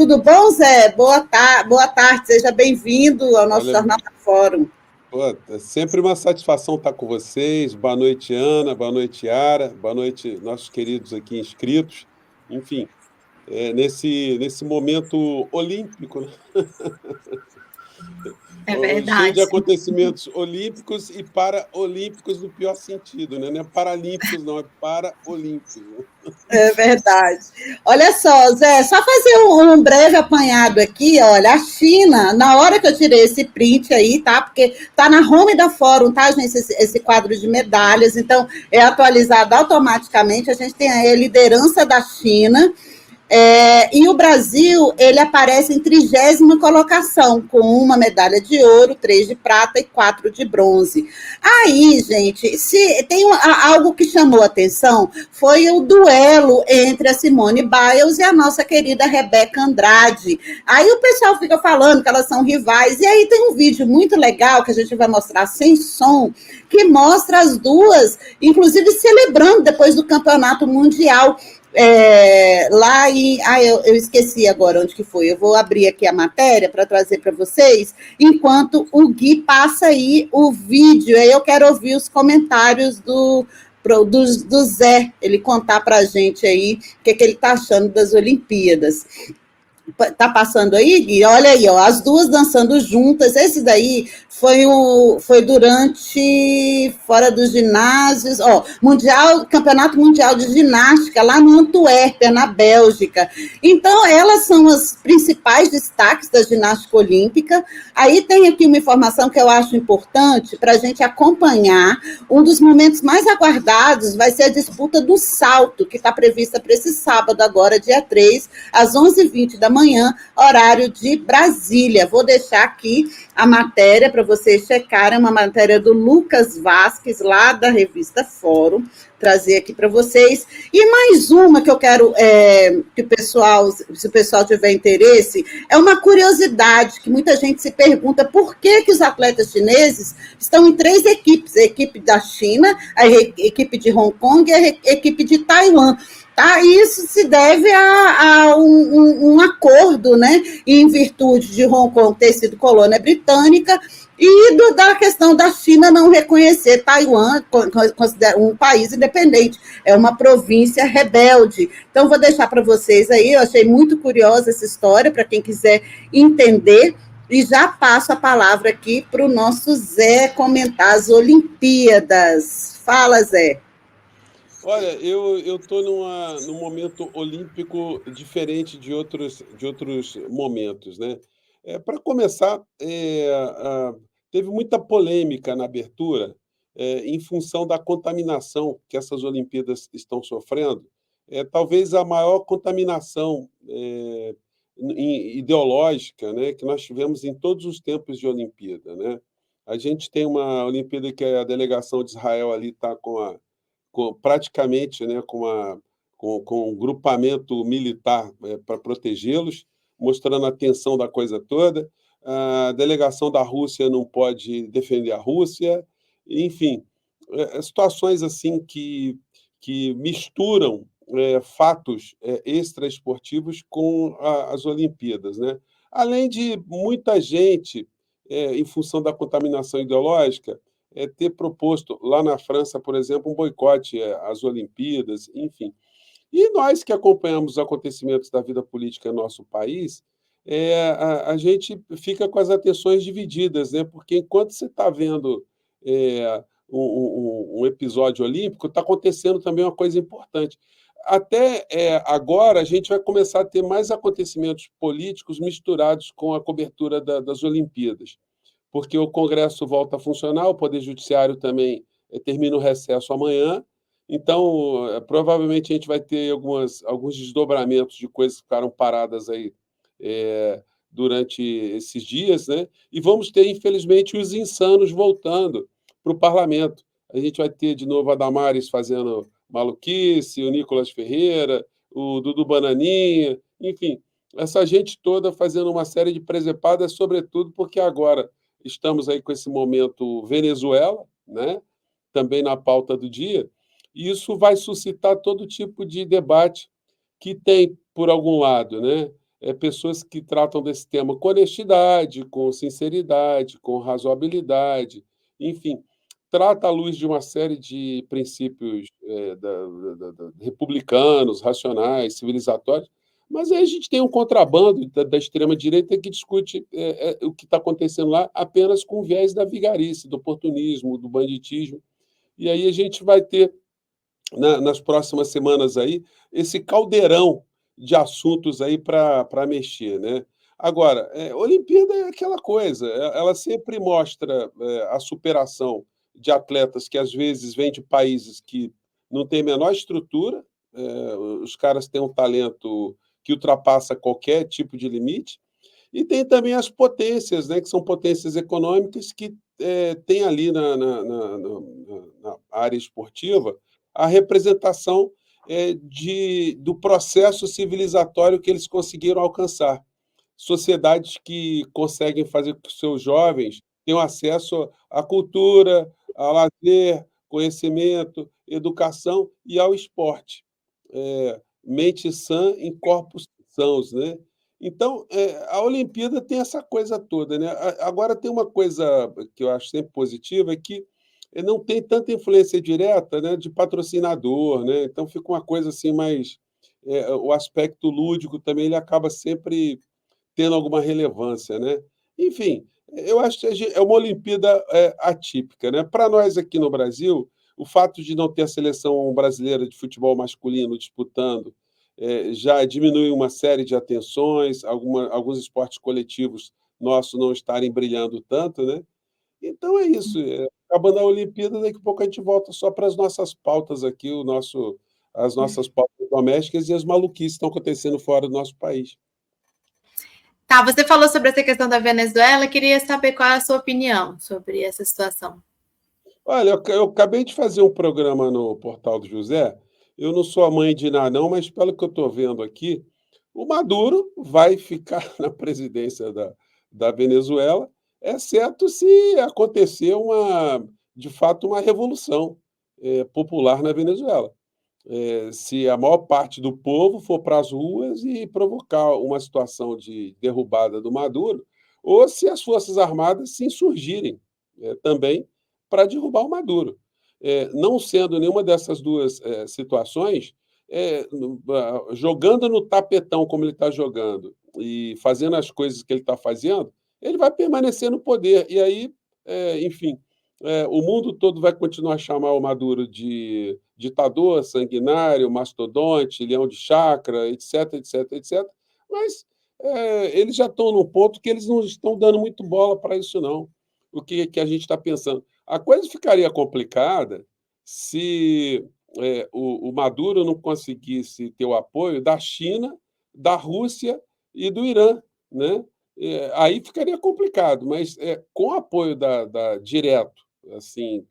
Tudo bom, Zé? Boa tarde, seja bem-vindo ao nosso Olha, Jornal da Fórum. pô, é sempre uma satisfação estar com vocês. Boa noite, Ana. Boa noite, Yara. Boa noite, nossos queridos aqui inscritos. Enfim, nesse momento olímpico, né? É Cheio de verdade. acontecimentos olímpicos e paraolímpicos no pior sentido, né? Não é paralímpicos, não, é paraolímpicos, né? É verdade. Olha só, Zé, só fazer um breve apanhado aqui, olha, a China, na hora que eu tirei esse print aí, tá? Porque tá na home da Fórum, tá, gente, esse quadro de medalhas, então é atualizado automaticamente, a gente tem aí a liderança da China. E o Brasil, ele aparece em 30ª colocação, com uma medalha de ouro, 3 de prata e 4 de bronze. Aí, gente, se tem algo que chamou a atenção, foi o duelo entre a Simone Biles e a nossa querida Rebeca Andrade. Aí o pessoal fica falando que elas são rivais, e aí tem um vídeo muito legal, que a gente vai mostrar sem som, que mostra as duas, inclusive celebrando depois do campeonato mundial, lá em. Eu esqueci agora onde que foi. Eu vou abrir aqui a matéria para trazer para vocês, enquanto o Gui passa aí o vídeo. Aí eu quero ouvir os comentários do Zé, ele contar para a gente aí o que ele está achando das Olimpíadas. Tá passando aí, Gui? Olha aí, ó, as duas dançando juntas. Esse daí foi durante fora dos ginásios, ó, Campeonato Mundial de Ginástica lá no Antuérpia, na Bélgica. Então, elas são as principais destaques da ginástica olímpica. Aí tem aqui uma informação que eu acho importante para a gente acompanhar. Um dos momentos mais aguardados vai ser a disputa do salto, que está prevista para esse sábado agora, dia 3, às 11h20 da manhã, horário de Brasília. Vou deixar aqui a matéria para vocês checarem, uma matéria do Lucas Vasques, lá da revista Fórum, trazer aqui para vocês. E mais uma que eu quero que o pessoal, se o pessoal tiver interesse, é uma curiosidade que muita gente se pergunta por que os atletas chineses estão em 3 equipes, a equipe da China, a equipe de Hong Kong e a equipe de Taiwan. Tá? Isso se deve a um acordo, né, em virtude de Hong Kong ter sido colônia britânica e da questão da China não reconhecer Taiwan, considera um país independente, é uma província rebelde. Então, vou deixar para vocês aí, eu achei muito curiosa essa história, para quem quiser entender, e já passo a palavra aqui para o nosso Zé comentar as Olimpíadas. Fala, Zé. Olha, eu estou num momento olímpico diferente de outros momentos, né? Para começar, teve muita polêmica na abertura, em função da contaminação que essas Olimpíadas estão sofrendo. Talvez a maior contaminação ideológica, né, que nós tivemos em todos os tempos de Olimpíada, né? A gente tem uma Olimpíada que a delegação de Israel ali está praticamente, né, com um grupamento militar para protegê-los, mostrando a tensão da coisa toda. A delegação da Rússia não pode defender a Rússia, enfim, situações assim que misturam fatos extraesportivos com as Olimpíadas, né? Além de muita gente, em função da contaminação ideológica, ter proposto lá na França, por exemplo, um boicote às Olimpíadas, enfim. E nós que acompanhamos os acontecimentos da vida política em nosso país, a gente fica com as atenções divididas, né? Porque enquanto você está vendo um episódio olímpico, está acontecendo também uma coisa importante. Até agora, a gente vai começar a ter mais acontecimentos políticos misturados com a cobertura das Olimpíadas, porque o Congresso volta a funcionar, o Poder Judiciário também termina o recesso amanhã, então provavelmente a gente vai ter alguns desdobramentos de coisas que ficaram paradas aí durante esses dias, né? E vamos ter, infelizmente, os insanos voltando para o parlamento. A gente vai ter de novo a Damares fazendo maluquice, o Nicolas Ferreira, o Dudu Bananinha, enfim, essa gente toda fazendo uma série de presepadas, sobretudo porque agora estamos aí com esse momento Venezuela, né? Também na pauta do dia, e isso vai suscitar todo tipo de debate que tem, por algum lado, né? pessoas que tratam desse tema com honestidade, com sinceridade, com razoabilidade, enfim, trata à luz de uma série de princípios republicanos, racionais, civilizatórios, mas aí a gente tem um contrabando da extrema-direita que discute o que está acontecendo lá apenas com o viés da vigarice, do oportunismo, do banditismo. E aí a gente vai ter, nas próximas semanas aí, esse caldeirão de assuntos aí para mexer, né? Agora, Olimpíada é aquela coisa, ela sempre mostra a superação de atletas que às vezes vêm de países que não têm a menor estrutura, os caras têm um talento que ultrapassa qualquer tipo de limite, e tem também as potências, né, que são potências econômicas que têm ali na área esportiva a representação do processo civilizatório que eles conseguiram alcançar. Sociedades que conseguem fazer com que os seus jovens tenham acesso à cultura, ao lazer, conhecimento, educação e ao esporte. Mente sã em corpos sãos, né? Então, a Olimpíada tem essa coisa toda, né? Agora tem uma coisa que eu acho sempre positiva, é que não tem tanta influência direta, né, de patrocinador, né? Então fica uma coisa assim mais o aspecto lúdico também ele acaba sempre tendo alguma relevância, né? Enfim, eu acho que é uma Olimpíada atípica, né? Para nós aqui no Brasil, o fato de não ter a seleção brasileira de futebol masculino disputando já diminui uma série de atenções, alguns esportes coletivos nossos não estarem brilhando tanto, né? Então é isso. Acabando a Olimpíada, daqui a pouco a gente volta só para as nossas pautas aqui, as nossas pautas domésticas e as maluquices que estão acontecendo fora do nosso país. Tá, você falou sobre essa questão da Venezuela, queria saber qual é a sua opinião sobre essa situação. Olha, eu acabei de fazer um programa no Portal do José. Eu não sou a mãe de Iná, não, mas pelo que eu estou vendo aqui, o Maduro vai ficar na presidência da Venezuela, exceto se acontecer de fato, uma revolução popular na Venezuela. Se a maior parte do povo for para as ruas e provocar uma situação de derrubada do Maduro, ou se as Forças Armadas se insurgirem também para derrubar o Maduro. Não sendo nenhuma dessas duas situações, jogando no tapetão como ele está jogando e fazendo as coisas que ele está fazendo, ele vai permanecer no poder. E aí, enfim, o mundo todo vai continuar a chamar o Maduro de ditador, sanguinário, mastodonte, leão de chácara, etc, etc, etc. Mas eles já estão num ponto que eles não estão dando muito bola para isso, não. O que a gente está pensando? A coisa ficaria complicada se o Maduro não conseguisse ter o apoio da China, da Rússia e do Irã, né? Aí ficaria complicado, mas com o apoio direto, assim,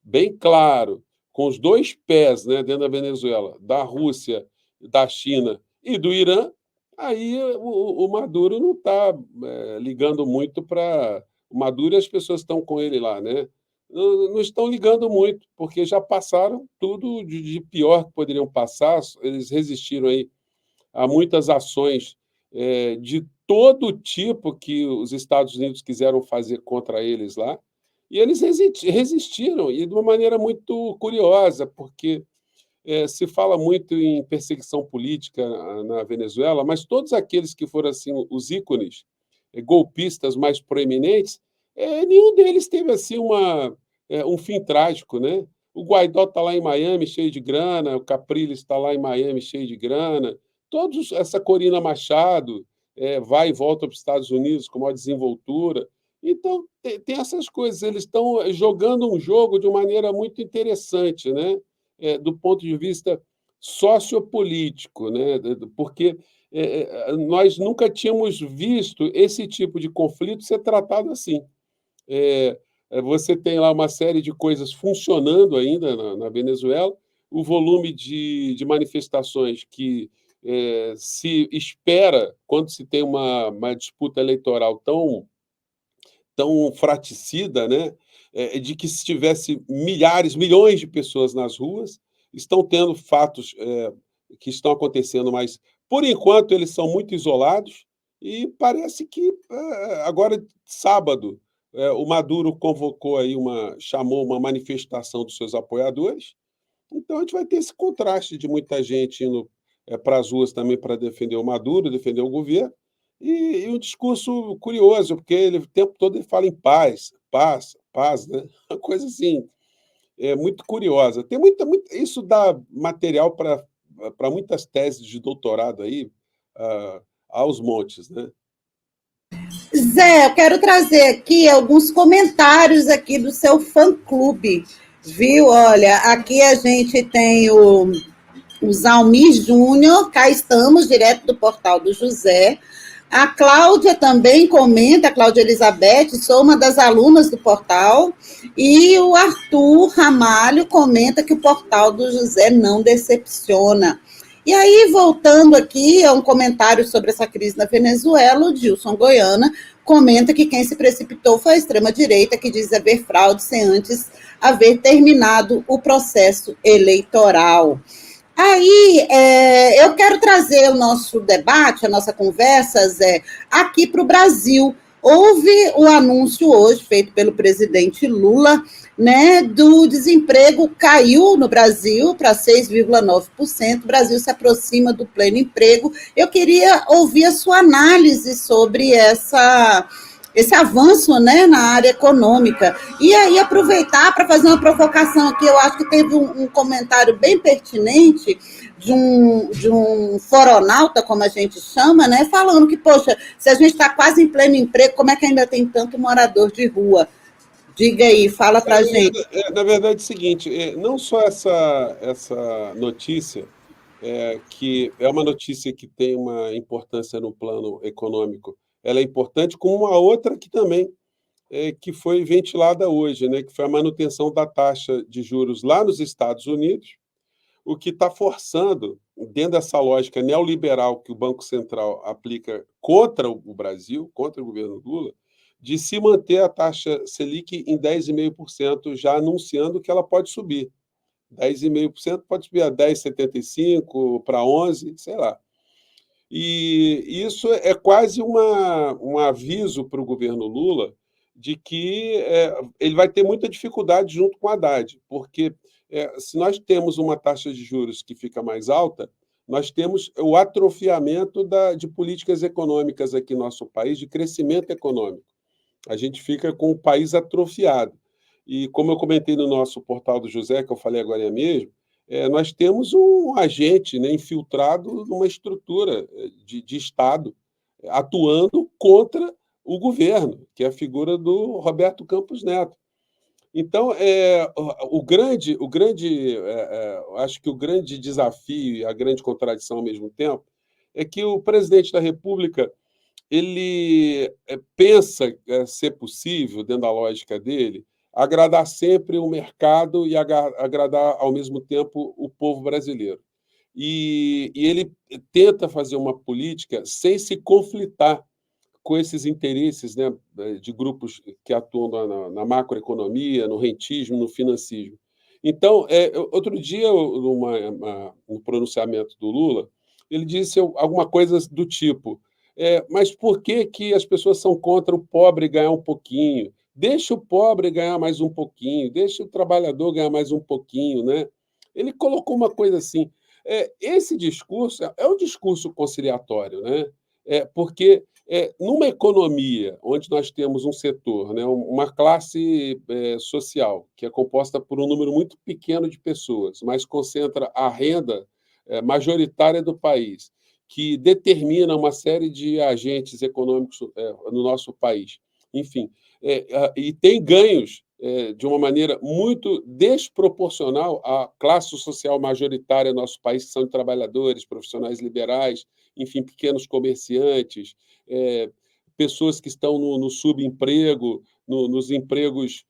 bem claro, com os dois pés, né, dentro da Venezuela, da Rússia, da China e do Irã, aí o Maduro não está ligando muito para o Maduro e as pessoas estão com ele lá, né? Não estão ligando muito, porque já passaram tudo de pior que poderiam passar, eles resistiram aí a muitas ações de todo tipo que os Estados Unidos quiseram fazer contra eles lá, e eles resistiram, e de uma maneira muito curiosa, porque se fala muito em perseguição política na Venezuela, mas todos aqueles que foram assim, os ícones golpistas mais proeminentes, nenhum deles teve assim um fim trágico, né? O Guaidó está lá em Miami cheio de grana, o Capriles está lá em Miami cheio de grana, todos essa Corina Machado vai e volta para os Estados Unidos com maior desenvoltura. Então, tem essas coisas, eles estão jogando um jogo de uma maneira muito interessante, né? Do ponto de vista sociopolítico, né? Porque nós nunca tínhamos visto esse tipo de conflito ser tratado assim. Você tem lá uma série de coisas funcionando ainda na Venezuela, o volume de manifestações que se espera quando se tem uma disputa eleitoral tão fraticida, né? De que se tivesse milhares, milhões de pessoas nas ruas, estão tendo fatos que estão acontecendo mais Por enquanto, eles são muito isolados e parece que, agora, sábado, o Maduro convocou aí chamou uma manifestação dos seus apoiadores, então a gente vai ter esse contraste de muita gente indo, para as ruas também para defender o Maduro, defender o governo, e um discurso curioso, porque ele o tempo todo ele fala em paz, paz, paz, né, uma coisa assim, muito curiosa. Tem isso dá material para muitas teses de doutorado aí, ah, aos montes, né? Zé, eu quero trazer aqui alguns comentários aqui do seu fã-clube, viu? Olha, aqui a gente tem o Zalmir Júnior, cá estamos, direto do portal do José. A Cláudia também comenta, a Cláudia Elizabeth, sou uma das alunas do portal. E o Arthur Ramalho comenta que o portal do José não decepciona. E aí, voltando aqui a um comentário sobre essa crise na Venezuela, o Gilson Goiana comenta que quem se precipitou foi a extrema-direita, que diz haver fraude sem antes haver terminado o processo eleitoral. Aí, eu quero trazer o nosso debate, a nossa conversa, Zé, aqui para o Brasil. Houve o anúncio hoje, feito pelo presidente Lula, né, do desemprego caiu no Brasil para 6,9%, o Brasil se aproxima do pleno emprego. Eu queria ouvir a sua análise sobre esse avanço, né, na área econômica. E aí aproveitar para fazer uma provocação aqui, eu acho que teve um comentário bem pertinente de um foronauta, como a gente chama, né, falando que, poxa, se a gente está quase em pleno emprego, como é que ainda tem tanto morador de rua? Diga aí, fala para a gente. Na verdade, é o seguinte, não só essa notícia, que é uma notícia que tem uma importância no plano econômico, ela é importante, como uma outra que também que foi ventilada hoje, né, que foi a manutenção da taxa de juros lá nos Estados Unidos, o que está forçando, dentro dessa lógica neoliberal que o Banco Central aplica contra o Brasil, contra o governo Lula, de se manter a taxa Selic em 10,5%, já anunciando que ela pode subir. 10,5% pode subir a 10,75% para 11%, sei lá. E isso é quase um aviso para o governo Lula de que ele vai ter muita dificuldade junto com a Haddad, porque se nós temos uma taxa de juros que fica mais alta, nós temos o atrofiamento de políticas econômicas aqui no nosso país, de crescimento econômico. A gente fica com o país atrofiado. E como eu comentei no nosso portal do José, que eu falei agora mesmo, nós temos um agente, né, infiltrado numa estrutura de Estado, atuando contra o governo, que é a figura do Roberto Campos Neto. Então, acho que o grande desafio e a grande contradição ao mesmo tempo é que o presidente da República ele pensa ser possível, dentro da lógica dele, agradar sempre o mercado e agradar, ao mesmo tempo, o povo brasileiro. E ele tenta fazer uma política sem se conflitar com esses interesses, né, de grupos que atuam na macroeconomia, no rentismo, no financismo. Então, outro dia, no pronunciamento do Lula, ele disse alguma coisa do tipo: mas por que, que as pessoas são contra o pobre ganhar um pouquinho? Deixa o pobre ganhar mais um pouquinho, deixa o trabalhador ganhar mais um pouquinho, né? Ele colocou uma coisa assim. Esse discurso é um discurso conciliatório, né? Porque numa economia onde nós temos um setor, né, uma classe social que é composta por um número muito pequeno de pessoas, mas concentra a renda majoritária do país, que determina uma série de agentes econômicos no nosso país. Enfim, e tem ganhos de uma maneira muito desproporcional à classe social majoritária do nosso país, que são de trabalhadores, profissionais liberais, enfim, pequenos comerciantes, pessoas que estão no subemprego, nos empregos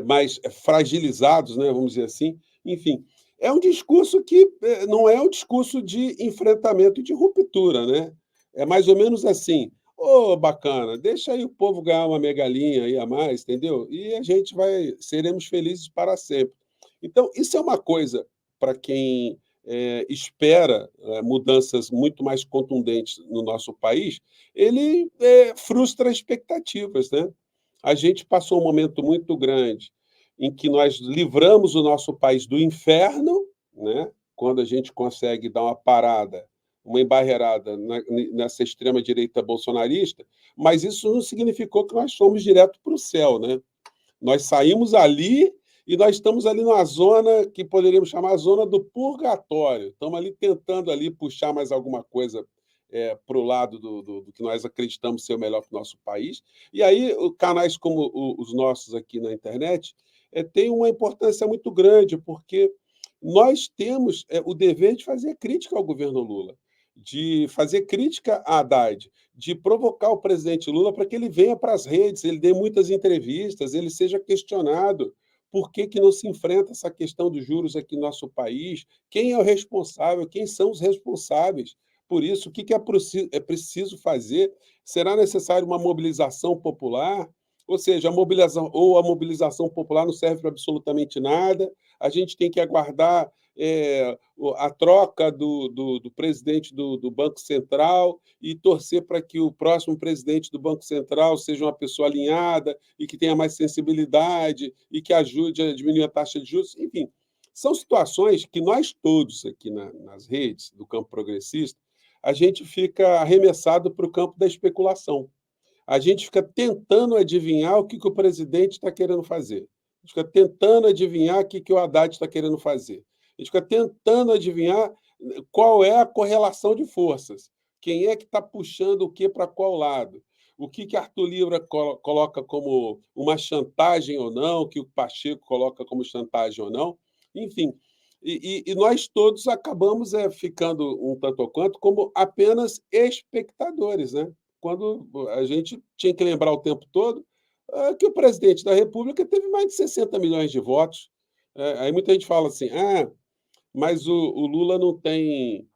mais fragilizados, né, vamos dizer assim. Enfim, é um discurso que não é um discurso de enfrentamento e de ruptura, né? É mais ou menos assim: ô, bacana, deixa aí o povo ganhar uma megalinha aí a mais, entendeu? E a gente seremos felizes para sempre. Então, isso é uma coisa para quem espera mudanças muito mais contundentes no nosso país, ele frustra expectativas, né? A gente passou um momento muito grande em que nós livramos o nosso país do inferno, né? Quando a gente consegue dar uma parada, uma embarreirada nessa extrema-direita bolsonarista, mas isso não significou que nós fomos direto para o céu, né? Nós saímos ali e nós estamos ali numa zona que poderíamos chamar a zona do purgatório. Estamos ali tentando ali puxar mais alguma coisa para o lado do que nós acreditamos ser o melhor para o nosso país. E aí, canais como os nossos aqui na internet têm uma importância muito grande, porque nós temos o dever de fazer crítica ao governo Lula, de fazer crítica a Haddad, de provocar o presidente Lula para que ele venha para as redes, ele dê muitas entrevistas, ele seja questionado. Por que não se enfrenta essa questão dos juros aqui no nosso país? Quem é o responsável? Quem são os responsáveis por isso? O que é preciso fazer? Será necessário uma mobilização popular? Ou seja, a mobilização popular não serve para absolutamente nada. A gente tem que aguardar a troca do presidente do Banco Central e torcer para que o próximo presidente do Banco Central seja uma pessoa alinhada e que tenha mais sensibilidade e que ajude a diminuir a taxa de juros. Enfim, são situações que nós todos aqui nas redes do campo progressista, a gente fica arremessado para o campo da especulação. A gente fica tentando adivinhar o que o presidente está querendo fazer. A gente fica tentando adivinhar o que o Haddad está querendo fazer. A gente fica tentando adivinhar qual é a correlação de forças. Quem é que está puxando o que para qual lado? O que Arthur Lira coloca como uma chantagem ou não, o que o Pacheco coloca como chantagem ou não. Enfim, e nós todos acabamos ficando um tanto ou quanto como apenas espectadores, né? Quando a gente tinha que lembrar o tempo todo que o presidente da República teve mais de 60 milhões de votos. Aí muita gente fala assim, mas o Lula não tem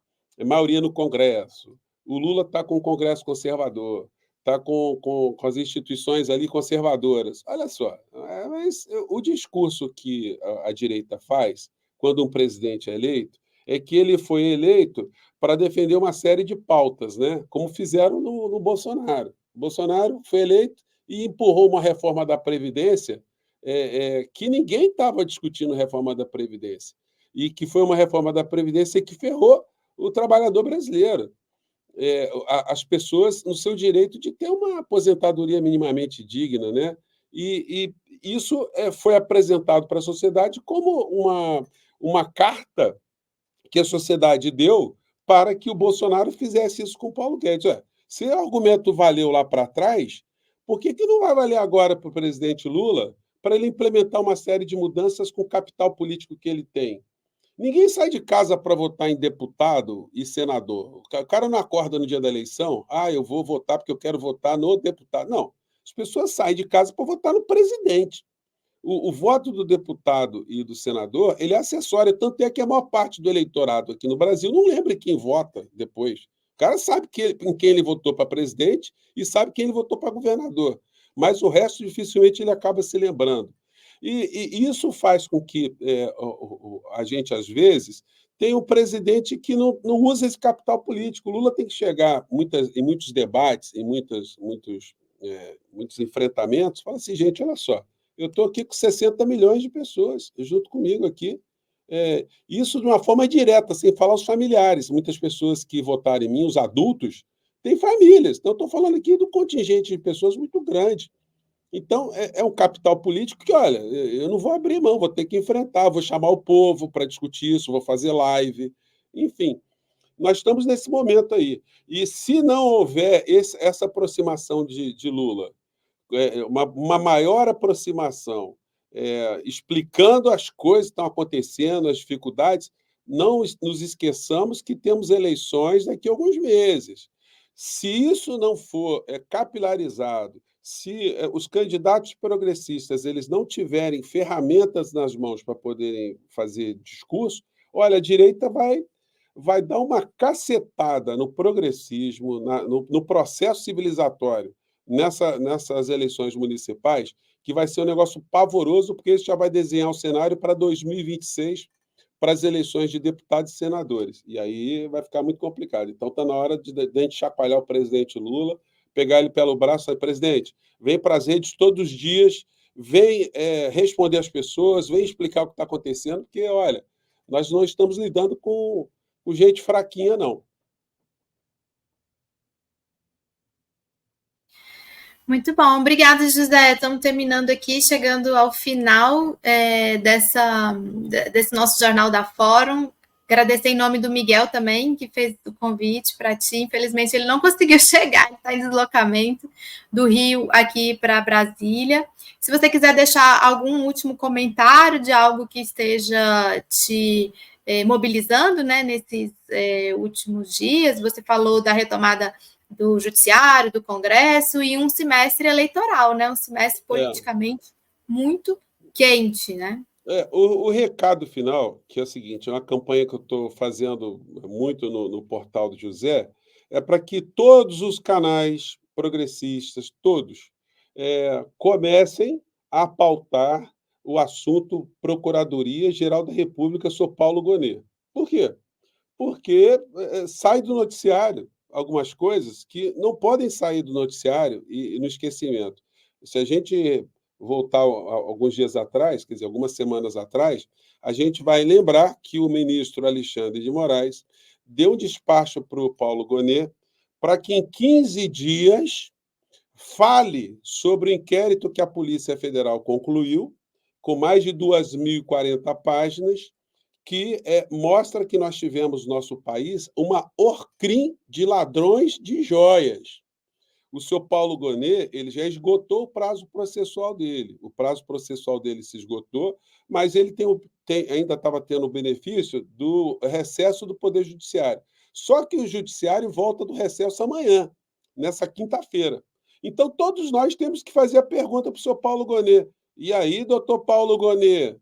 maioria no Congresso, o Lula está com o Congresso conservador, está com as instituições ali conservadoras. Olha só, mas o discurso que a direita faz quando um presidente é eleito é que ele foi eleito para defender uma série de pautas, né? Como fizeram no Bolsonaro. O Bolsonaro foi eleito e empurrou uma reforma da Previdência que ninguém estava discutindo reforma da Previdência, e que foi uma reforma da Previdência que ferrou o trabalhador brasileiro. As pessoas no seu direito de ter uma aposentadoria minimamente digna, né? E isso foi apresentado para a sociedade como uma carta que a sociedade deu para que o Bolsonaro fizesse isso com o Paulo Guedes. Se o argumento valeu lá para trás, por que não vai valer agora para o presidente Lula para ele implementar uma série de mudanças com o capital político que ele tem? Ninguém sai de casa para votar em deputado e senador. O cara não acorda no dia da eleição, eu vou votar porque eu quero votar no deputado. Não, as pessoas saem de casa para votar no presidente. O voto do deputado e do senador, ele é acessório, tanto é que a maior parte do eleitorado aqui no Brasil não lembra quem vota depois. O cara sabe em quem ele votou para presidente e sabe quem ele votou para governador, mas o resto dificilmente ele acaba se lembrando. E isso faz com que a gente, às vezes, tenha um presidente que não usa esse capital político. O Lula tem que chegar em muitos debates, em muitos enfrentamentos, fala assim, gente, olha só, eu estou aqui com 60 milhões de pessoas junto comigo aqui. Isso de uma forma direta, sem falar os familiares. Muitas pessoas que votaram em mim, os adultos, têm famílias. Então, eu estou falando aqui do contingente de pessoas muito grande. Então, é um capital político que, olha, eu não vou abrir mão, vou ter que enfrentar, vou chamar o povo para discutir isso, vou fazer live. Enfim, nós estamos nesse momento aí. E se não houver essa aproximação de Lula, uma maior aproximação, explicando as coisas que estão acontecendo, as dificuldades, não nos esqueçamos que temos eleições daqui a alguns meses. Se isso não for capilarizado, se os candidatos progressistas eles não tiverem ferramentas nas mãos para poderem fazer discurso, olha, a direita vai dar uma cacetada no progressismo, no processo civilizatório, nessas eleições municipais, que vai ser um negócio pavoroso, porque isso já vai desenhar o cenário para 2026, para as eleições de deputados e senadores. E aí vai ficar muito complicado. Então está na hora de a gente chacoalhar o presidente Lula, pegar ele pelo braço e falar: presidente, vem para as redes todos os dias, vem responder às pessoas, vem explicar o que está acontecendo, porque, olha, nós não estamos lidando com gente fraquinha, não. Muito bom, obrigada, José. Estamos terminando aqui, chegando ao final desse nosso Jornal da Fórum. Agradecer em nome do Miguel também, que fez o convite para ti. Infelizmente, ele não conseguiu chegar, ele está em deslocamento do Rio aqui para Brasília. Se você quiser deixar algum último comentário de algo que esteja te mobilizando, né, nesses últimos dias, você falou da retomada do Judiciário, do Congresso, e um semestre eleitoral, né? Um semestre politicamente muito quente, né? O recado final, que é o seguinte: é uma campanha que eu estou fazendo muito no portal do José, é para que todos os canais progressistas, todos, comecem a pautar o assunto Procuradoria-Geral da República sob Paulo Gonet. Por quê? Porque sai do noticiário algumas coisas que não podem sair do noticiário e no esquecimento. Se a gente voltar alguns dias atrás, quer dizer, algumas semanas atrás, a gente vai lembrar que o ministro Alexandre de Moraes deu um despacho para o Paulo Gonet para que em 15 dias fale sobre o inquérito que a Polícia Federal concluiu, com mais de 2.040 páginas, que mostra que nós tivemos no nosso país uma orcrim de ladrões de joias. O senhor Paulo Gonet, ele já esgotou o prazo processual dele. O prazo processual dele se esgotou, mas ele ainda estava tendo o benefício do recesso do Poder Judiciário. Só que o Judiciário volta do recesso amanhã, nessa quinta-feira. Então, todos nós temos que fazer a pergunta para o senhor Paulo Gonet. E aí, doutor Paulo Gonet,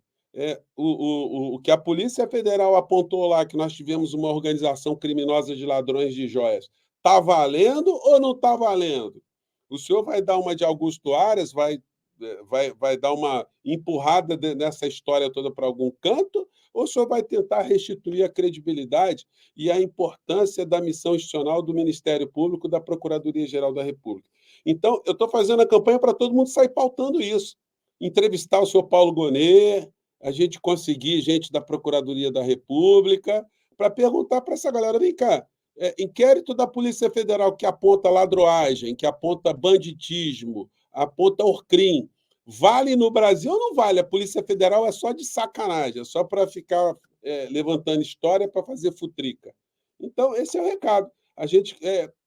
o que a Polícia Federal apontou lá, que nós tivemos uma organização criminosa de ladrões de joias, está valendo ou não está valendo? O senhor vai dar uma de Augusto Aras, vai dar uma empurrada nessa história toda para algum canto, ou o senhor vai tentar restituir a credibilidade e a importância da missão institucional do Ministério Público, da Procuradoria-Geral da República? Então, eu estou fazendo a campanha para todo mundo sair pautando isso. Entrevistar o senhor Paulo Gonet, a gente conseguir gente da Procuradoria da República, para perguntar para essa galera: vem cá, inquérito da Polícia Federal que aponta ladroagem, que aponta banditismo, aponta orcrim, vale no Brasil ou não vale? A Polícia Federal é só de sacanagem, é só para ficar levantando história para fazer futrica. Então, esse é o recado. A gente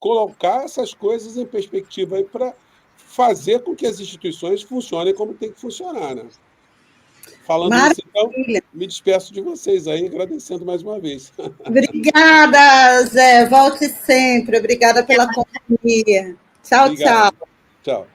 colocar essas coisas em perspectiva aí para fazer com que as instituições funcionem como tem que funcionar, né? Falando isso, então, me despeço de vocês aí, agradecendo mais uma vez. Obrigada, Zé. Volte sempre. Obrigada pela companhia. Tchau, Obrigado. tchau. Tchau.